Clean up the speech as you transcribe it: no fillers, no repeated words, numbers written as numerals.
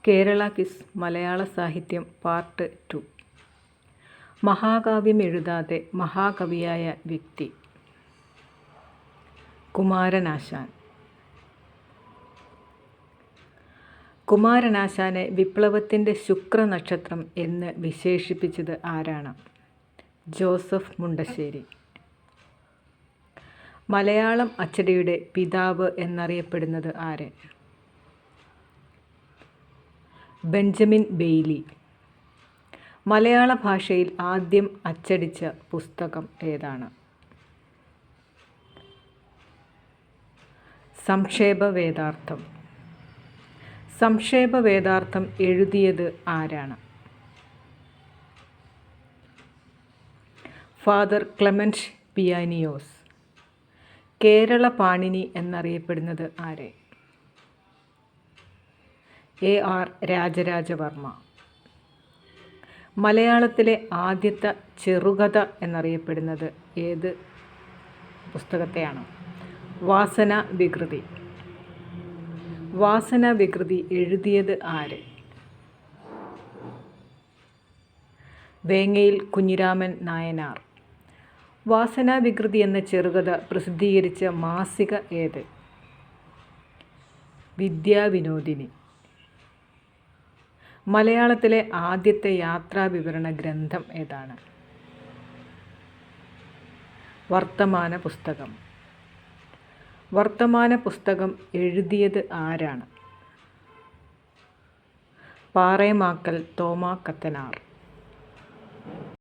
Kerala quiz മലയാള സാഹിത്യം part 2. മഹാകാവ്യം എഴുതാതെ മഹാകവിയായ വ്യക്തി. കുമാരനാശാൻ. കുമാരനാശാനെ വിപ്ലവത്തിൻ്റെ ശുക്രനക്ഷത്രം എന്ന് വിശേഷിപ്പിച്ചത് ആരാണ്? ജോസഫ് മുണ്ടശ്ശേരി. മലയാളം അച്ചടിയുടെ പിതാവ് എന്നറിയപ്പെടുന്നത് ആര്? Benjamin Bailey. മലയാള ഭാഷയിൽ ആദ്യം അച്ചടിച്ച പുസ്തകം ഏതാണ്? സംക്ഷേപവേദാർത്ഥം. സംക്ഷേപവേദാർത്ഥം എഴുതിയത് ആരാണ്? Father Clement Pianius. Kerala Panini എന്നറിയപ്പെടുന്നത് ആരെ? AR രാജരാജവർമ്മ. മലയാളത്തിലെ ആദ്യത്തെ ചെറുകഥ എന്നറിയപ്പെടുന്നത് ഏത് പുസ്തകത്തെയാണ്? വാസനാവികൃതി. വാസനാവികൃതി എഴുതിയത് ആര്? വേങ്ങയിൽ കുഞ്ഞിരാമൻ നായനാർ. വാസനാവികൃതി എന്ന ചെറുകഥ പ്രസിദ്ധീകരിച്ച മാസിക ഏത്? വിദ്യാവിനോദിനി. മലയാളത്തിലെ ആദ്യത്തെ യാത്രാവിവരണ ഗ്രന്ഥം ഏതാണ്? വർത്തമാന പുസ്തകം. വർത്തമാന പുസ്തകം എഴുതിയത് ആരാണ്? പാറേമാക്കൽ തോമാ കത്തനാർ.